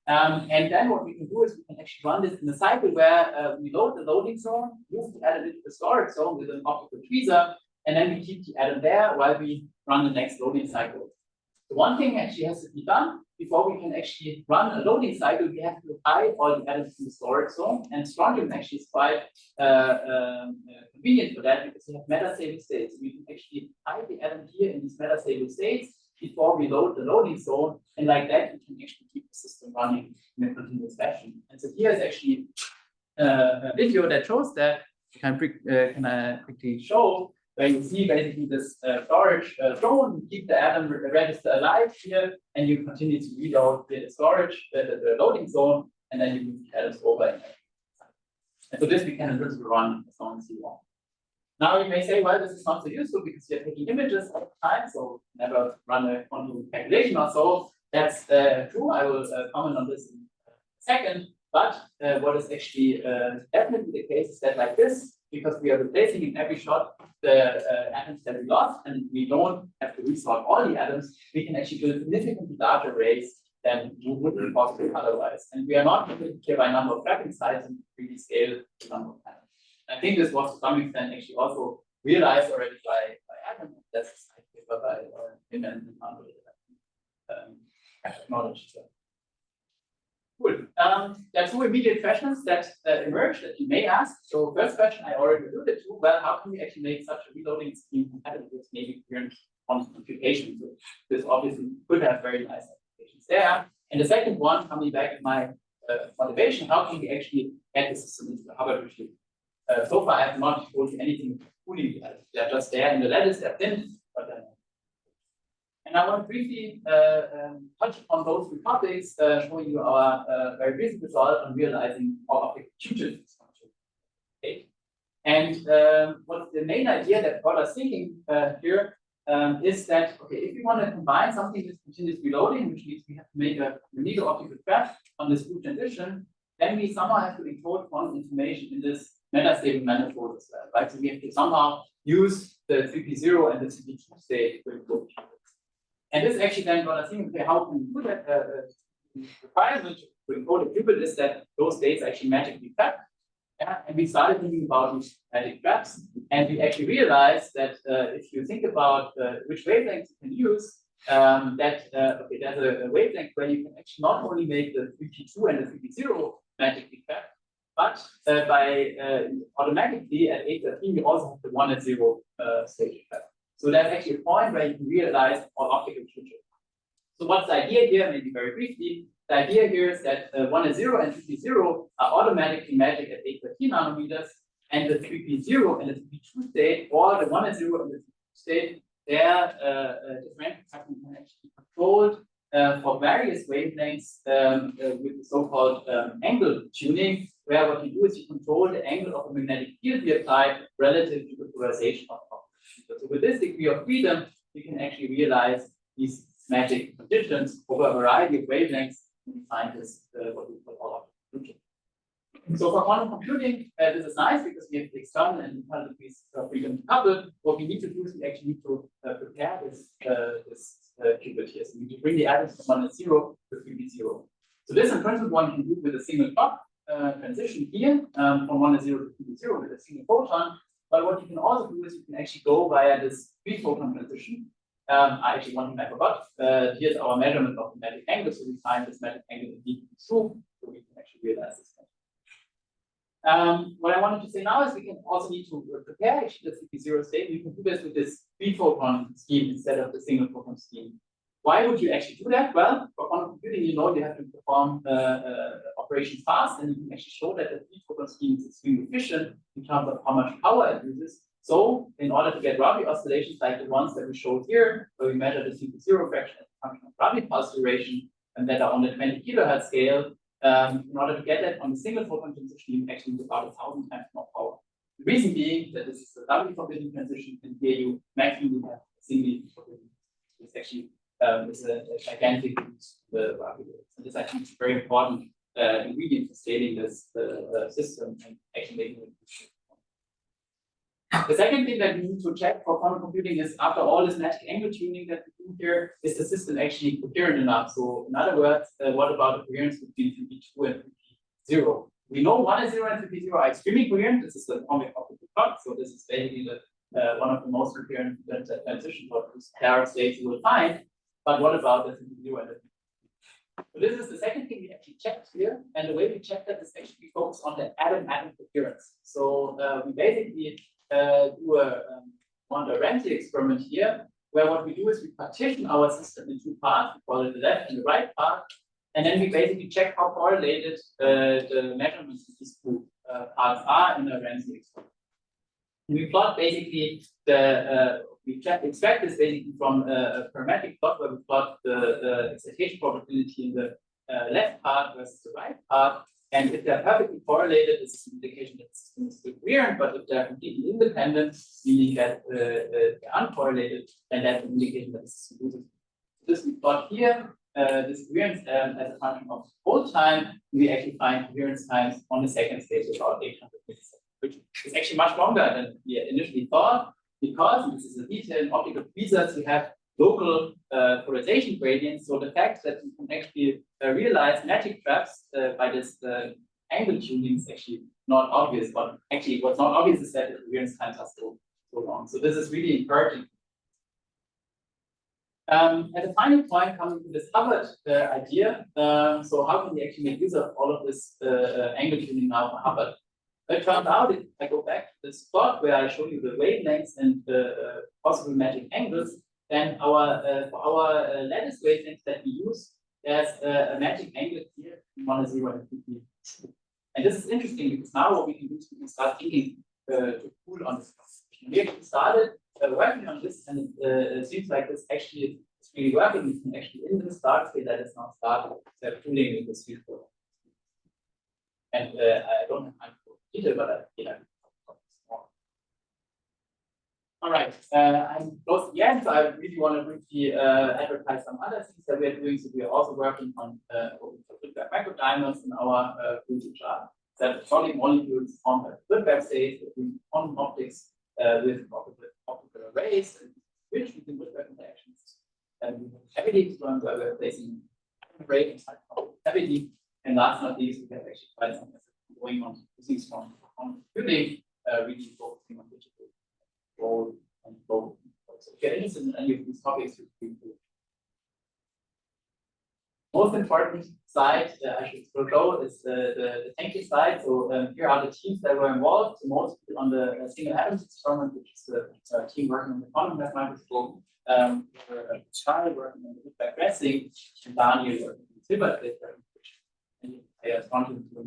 B: And then what we can do is we can actually run this in a cycle where we load the loading zone, move the atom into the storage zone with an optical tweezer, and then we keep the atom there while we run the next loading cycle. So one thing actually has to be done before we can actually run a loading cycle. We have to hide all the atoms in the storage zone, and Strontium actually is quite convenient for that because we have metastable states. We can actually hide the atom here in these metastable states before we load the loading zone, and like that, we can actually keep the system running in a continuous fashion. And so here is actually a video that shows that. Can I quickly show where you see basically this storage zone, you keep the atom register alive here, and you continue to reload the storage, the loading zone, and then you move the atoms over. And so this we can in principle run as long as you want. Now you may say, well, this is not so useful because you're taking images all the time, so never run a quantum calculation or so. That's true. I will comment on this in a second. But what is actually definitely the case is that like this, because we are replacing in every shot the atoms that we lost, and we don't have to resort all the atoms, we can actually build significantly larger arrays than would be possible otherwise. And we are not limited here by number of tracking sites and really scale the number of atoms. I think this was to some extent actually also realized already by Adam. That's a side paper by him and acknowledged. Cool. There are 2 immediate questions that emerge that you may ask. So first question I already alluded to, well, how can we actually make such a reloading scheme compatible with maybe current quantum computation? So this obviously could have very nice applications there. And the second one, coming back to my motivation, how can we actually get the system into the Hubbard regime? So far, I have not told you anything fully reality. They're just there in the lattice, they're thin, but then. And I want to briefly touch on those two topics, showing you our very recent result on realizing our optical futures function. Okay. And what's the main idea that got us thinking here is that, okay, if we want to combine something with continuous reloading, which means we have to make a unique optical graph on this root transition, then we somehow have to encode quantum information in this metastable manifold as well, right? So we have to somehow use the 3p0 and the 3p2 state to encode qubits. And this actually then got us thinking, okay, how can we do that? The requirement to encode a qubit is that those states actually magically flap. Yeah, and we started thinking about these magic traps, and we actually realized that if you think about which wavelengths you can use, that okay, there's a wavelength where you can actually not only make the 3p2 and the 3p0 magically flap, but by automatically at 813 you also have the 1 and 0 stage flap. So that's actually a point where you can realize all optical future. So what's the idea here? Maybe very briefly. The idea here is that 1 and 0 and 3p0 are automatically magic at 813 nanometers, and the 3p0 and the 3p2 state, or the 1 and 0 and the 3p2 state, their differential pattern can actually be controlled for various wavelengths with the so-called angle tuning, where what you do is you control the angle of a magnetic field we apply relative to the polarization of the field. So with this degree of freedom, you can actually realize these magic conditions over a variety of wavelengths. We find this what we call optical future. So for quantum computing, this is nice because we have the external and internal degrees of freedom coupled. What we need to do is we actually need to prepare this qubit here. So we need to bring the atoms from 1 and 0 to 3p0. So this in principle one can do with a single clock transition here from 1 and 0 to 3p0 with a single photon. But what you can also do is you can actually go via this 3-photon transition. Actually, one thing I forgot. Here's our measurement of the magic angle. So we find this magic angle indeed true. So we can actually realize this. What I wanted to say now is we can also need to prepare actually the 3p0 state. You can do this with this 3-photon scheme instead of the single photon scheme. Why would you actually do that? Well, for quantum computing, you know you have to perform operations fast, and you can actually show that the 3-photon scheme is extremely efficient in terms of how much power it uses. So, in order to get Rabi oscillations like the ones that we showed here, where we measure the 3p0 fraction as a function of Rabi pulse duration, and that are on the 20 kilohertz scale, in order to get that on the single photon transition, you actually need about 1,000 times more power. The reason being that this is a doubly forbidden transition, and here you maximally have a singly forbidden. It's actually is a gigantic the Rabi rates. And this actually is a very important ingredient for scaling this system and actually making it. The second thing that we need to check for quantum computing is, after all this magic angle tuning that we do here, is the system actually coherent enough? So in other words, what about the coherence between 3p2 and 3p0? We know 1 and 0 and 3p0 are extremely coherent. This is the atomic optical clock. So this is basically the one of the most coherent transition pair states you will find. But what about the 3p0 and the 3p2? So this is the second thing we actually checked here. And the way we checked that is actually we focus on the atom-atom coherence. So we basically do a Ramsey experiment here, where what we do is we partition our system in two parts. We call it the left and the right part, and then we basically check how correlated the measurements of these two parts are in a Ramsey experiment. And we plot basically extract this basically from a parametric plot where we plot the excitation probability in the left part versus the right part. And if they're perfectly correlated, this is an indication that the system is coherent. But if they're completely independent, meaning that they're uncorrelated, then that's an indication that the system loses. This we plot here, this coherence as a function of hold time. We actually find coherence times on the second stage about 800 milliseconds, which is actually much longer than we had initially thought, because, and this is a detail in optical tweezers, we have local polarization gradients. So the fact that we can actually realize magic traps by this angle tuning is actually not obvious. But actually, what's not obvious is that the coherence times are so long. So this is really encouraging. At the final point, coming to this Hubbard idea. So how can we actually make use of all of this angle tuning now for Hubbard? It turns out, if I go back to this plot where I show you the wavelengths and the possible magic angles, then for our lattice wavelengths that we use, there's a magic angle here in 1 and 0 and 3p2. And this is interesting because now what we can do is we can start thinking to cool on this. We actually started working on this, and it seems like this actually is really working. We can actually in this dark state that is now started tooling with this field. And I don't have time for detail, but all right, I'm close to the end, so I really want to briefly advertise some other things that we are doing. So we are also working on Rydberg microdynamos in our future chart. That solid molecules form a Rydberg state between quantum optics with optical arrays and which within Rydberg interactions. And we have cavity experiments where we're placing array inside cavity. And last but not least, we have actually quite some going on things from computing, really focusing on digital role and role. So if you're interested in any of these topics, you can do. Most important slide I should show is the thank you slide. So here are the teams that were involved. So mostly on the single atoms experiment, which is the team working on the quantum microscope. Charlie working on the Rydberg dressing, and Daniel working on the Hilbert paper, and I wanted to.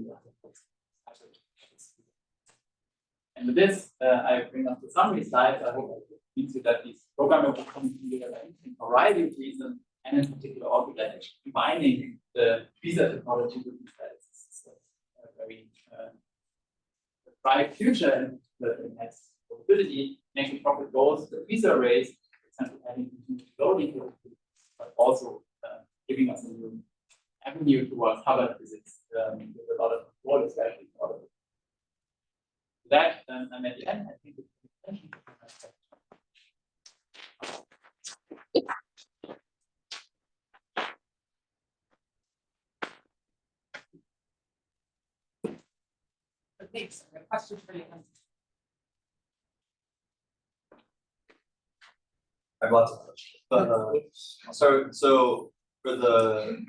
B: And with this, I bring up the summary slides. I hope it means that these programs will come together in a variety of reasons, and in particular, also that actually combining the visa technology with these lattices is a very bright future, and it has possibility making proper goals. The visa arrays, for example, adding loading, but also giving us a new avenue towards Hubbard physics with a lot of control, especially for all of it. That I'm at the end. I think it's
A: Thanks. I have a question for you.
D: I have lots of questions, but so for the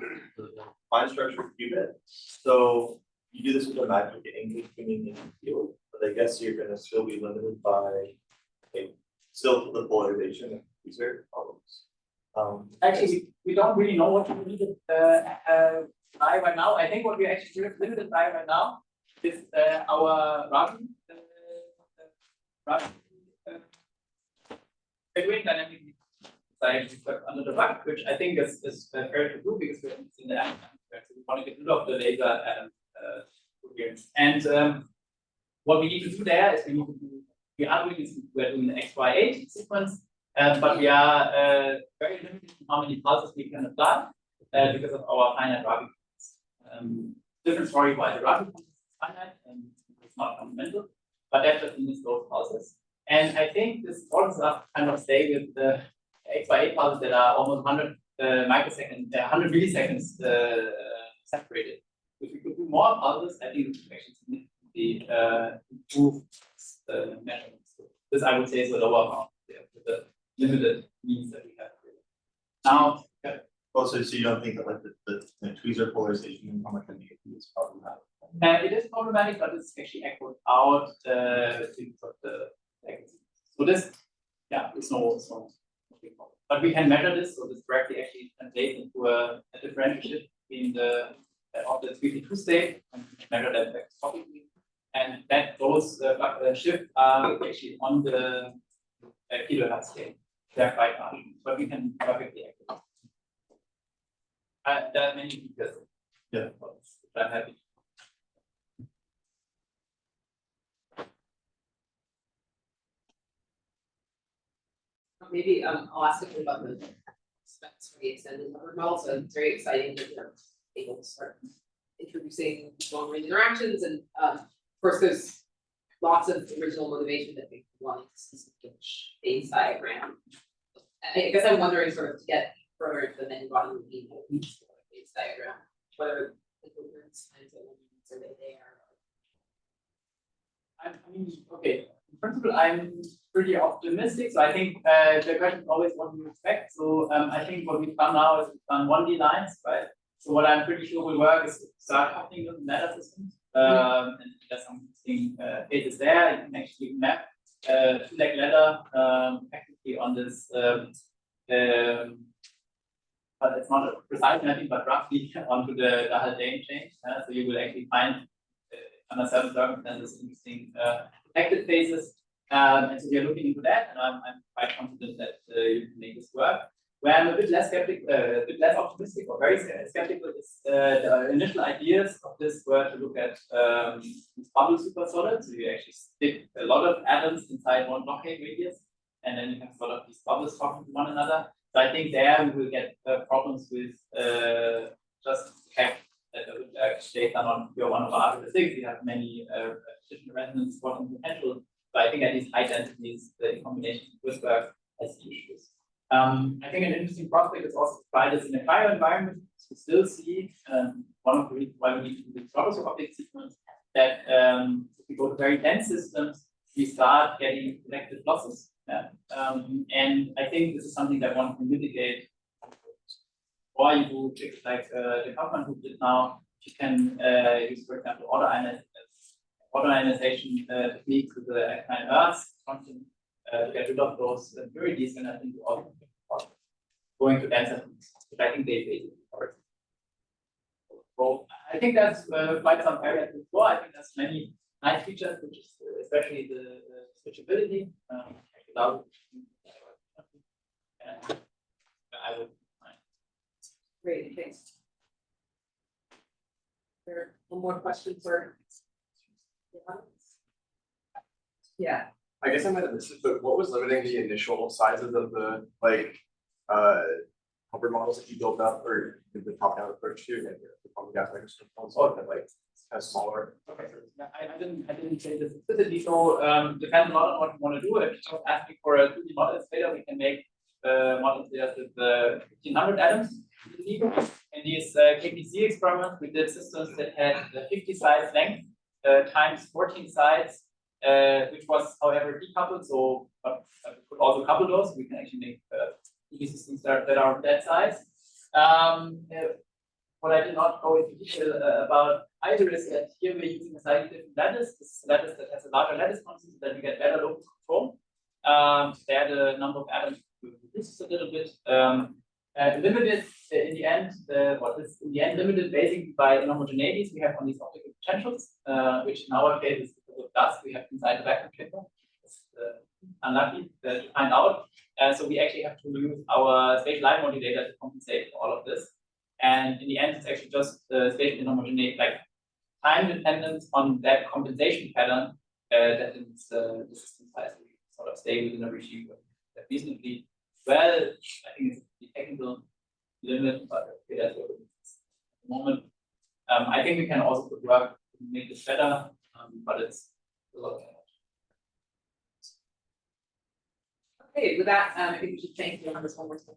D: fine structure qubit, so you do this with a magic tuning field, but I guess you're going to still be limited by still the polarization of user problems.
B: actually we don't really know what we need by right now. I think what we actually limited by right now is our routing between dynamic under the bug, which I think is fair to do because we're in the atom. So we want to get rid of the laser atom coherence. And what we need to do there is we're doing an XY8 sequence, but we are very limited in how many pulses we can apply because of our finite Rabi. Different story why the Rabi is finite and it's not fundamental, but that just means those pulses. And I think this also us kind of stay with the XY8 pulses that are almost 100 microseconds, 100 milliseconds separated. If we could do more pulses, I think it would actually significantly improve the measurements. So this, I would say, is the lower bound with the limited means that we have. Now,
D: Also, so you don't think that like the tweezer polarization and how much is problematic?
B: it is problematic, but it's actually echoed out because of the so this, yeah, it's no big problem. But we can measure this, so this directly actually translates into a differential shift in the of the 3D2 state, and we can measure that spectroscopically. And that those shifts are actually on the kilohertz scale. They're quite large, but we can perfectly accurate. There are many features.
D: Yeah.
B: I'm happy.
A: Maybe I'll ask you about the specs for the extended Hubbard model. So it's very exciting that you're able to start introducing long range interactions, and of course there's lots of original motivation that makes you want to phase diagram. I guess I'm wondering sort of to get further into the many body routine phase diagram, whether the coherence times are they there.
B: I mean, okay. In principle, I'm pretty optimistic. So I think the question is always what you expect. So I think what we've done now is we've done 1D lines, right? So what I'm pretty sure will work is to start coupling them in ladder systems. And there's some interesting cases there. You can actually map two-leg ladder effectively on this. But it's not a precise mapping, but roughly onto the Haldane chain. So you will actually find under certain circumstances interesting protected phases. And so we are looking into that, and I'm quite confident that you can make this work. Where I'm a bit less skeptical, a bit less optimistic, or very skeptical, is the initial ideas of this were to look at these bubble supersolids. So you actually stick a lot of atoms inside one blockade radius, and then you have sort of these bubbles talking to one another. So I think there we will get problems with just the fact that the Rydberg data on pure 1 over r to the 6. We have many additional resonance quantum potential. So I think at these high densities, the combination with Rydberg has issues. I think an interesting prospect is also to try this in a cryo environment. So we still see one of the reasons why we need to do this microscopic sequence that if we go to very dense systems, we start getting collective losses. Yeah. And I think this is something that one can mitigate. Or you do tricks like the Kaufman group did now. You can use, for example, auto-ionization techniques with the alkaline earths function to get rid of those impurities, and I think you also going to denser things, which I think they basically cover. So I think that's quite some area to explore. I think there's many nice features, which is especially the switchability. I would.
A: Great, thanks. There one more question for? Yeah.
E: I guess I might have missed it, but what was limiting the initial sizes of the Hubbard models that you built up, or did the top-down approach to, and the quantum gas microscope also that like kind of smaller?
B: Okay, I didn't say this explicitly. So depends a lot on what you want to do. If you just ask me for a 2D model data, we can make models data with 1500 atoms. In these KPC experiments, we did systems that had 50 sides length times 14 sides, which was, however, decoupled. So we could also couple those. We can actually make 3D systems that are that size. What I did not go into detail about either is that here we're using a slightly different lattice. This is a lattice that has a larger lattice constant so that we get better local control. There the number of atoms reduces a little bit. Limited in the end, limited basically by inhomogeneities we have on these optical potentials, which in our case is because of dust we have inside the vacuum chamber. It's unlucky to find out. So we actually have to use our spatial line modulator to compensate for all of this. And in the end, it's actually just spatial inhomogeneity, like time dependence on that compensation pattern that is the system size. We sort of stay within a regime that reasonably well. I think it's the technical limit, but that's what it is at the moment. I think we can also put work to make this better, but it's a lot of effort.
A: Okay, with that, I think we should thank you on this one more time.